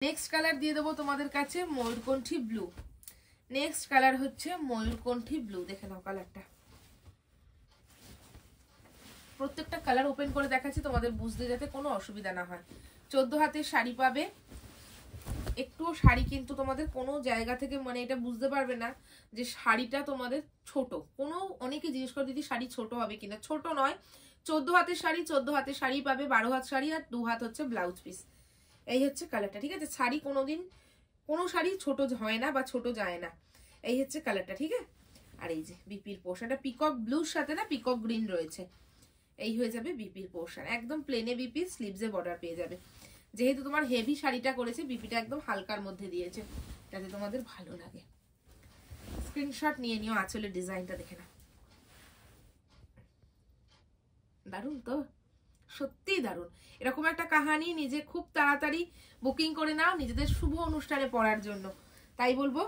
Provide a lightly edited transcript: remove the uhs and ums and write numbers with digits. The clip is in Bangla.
নেক্সট কালার দিয়ে দেবো তোমাদের কাছে ময়ূরকণ্ঠী ব্লু। নেক্সট কালার হচ্ছে ময়ূরকণ্ঠী ব্লু। দেখে নাও কালারটা, প্রত্যেকটা কালার ওপেন করে দেখাচ্ছি তোমাদের বুঝতে যাতে কোনো অসুবিধা না হয়। 14 হাতের শাড়ি পাবে। একটুও শাড়ি কিন্তু তোমাদের কোনো জায়গা থেকে মানে এটা বুঝতে পারবে না যে শাড়িটা তোমাদের ছোট। কোনো অনেকে জিজ্ঞেস করে দিদি শাড়ি ছোট হবে কিনা, ছোট নয়। 14 হাতের শাড়ি, 14 হাতের শাড়ি পাবে, 12 হাত শাড়ি আর 2 হাত হচ্ছে ব্লাউজ পিস। এই হচ্ছে কালারটা, ঠিক আছে। শাড়ি কোনোদিন কোনো শাড়ি ছোট হয় না বা ছোট যায় না। এই হচ্ছে কালারটা, ঠিক আছে। আর এই যে বিপির পোর্শনটা পিকক ব্লুর সাথে না পিকক গ্রিন রয়েছে। এই হয়ে যাবে বিপির পোর্শন, একদম প্লেনে বিপি, স্লিভসে বর্ডার পেয়ে যাবে। যেহেতু তোমার হেভি শাড়িটা করেছে, বিপিটা একদম হালকার মধ্যে দিয়েছে, যাতে তোমাদের ভালো লাগে। স্ক্রিনশট নিয়ে নিও, আঁচলের ডিজাইনটা দেখে নাও, দারুণ তো, সত্যি দারুণ। এরকম একটা কাহানি নিজে খুব তাড়াতাড়ি বুকিং করে নাও নিজেদের শুভ অনুষ্ঠানে পড়ার জন্য। তাই বলবো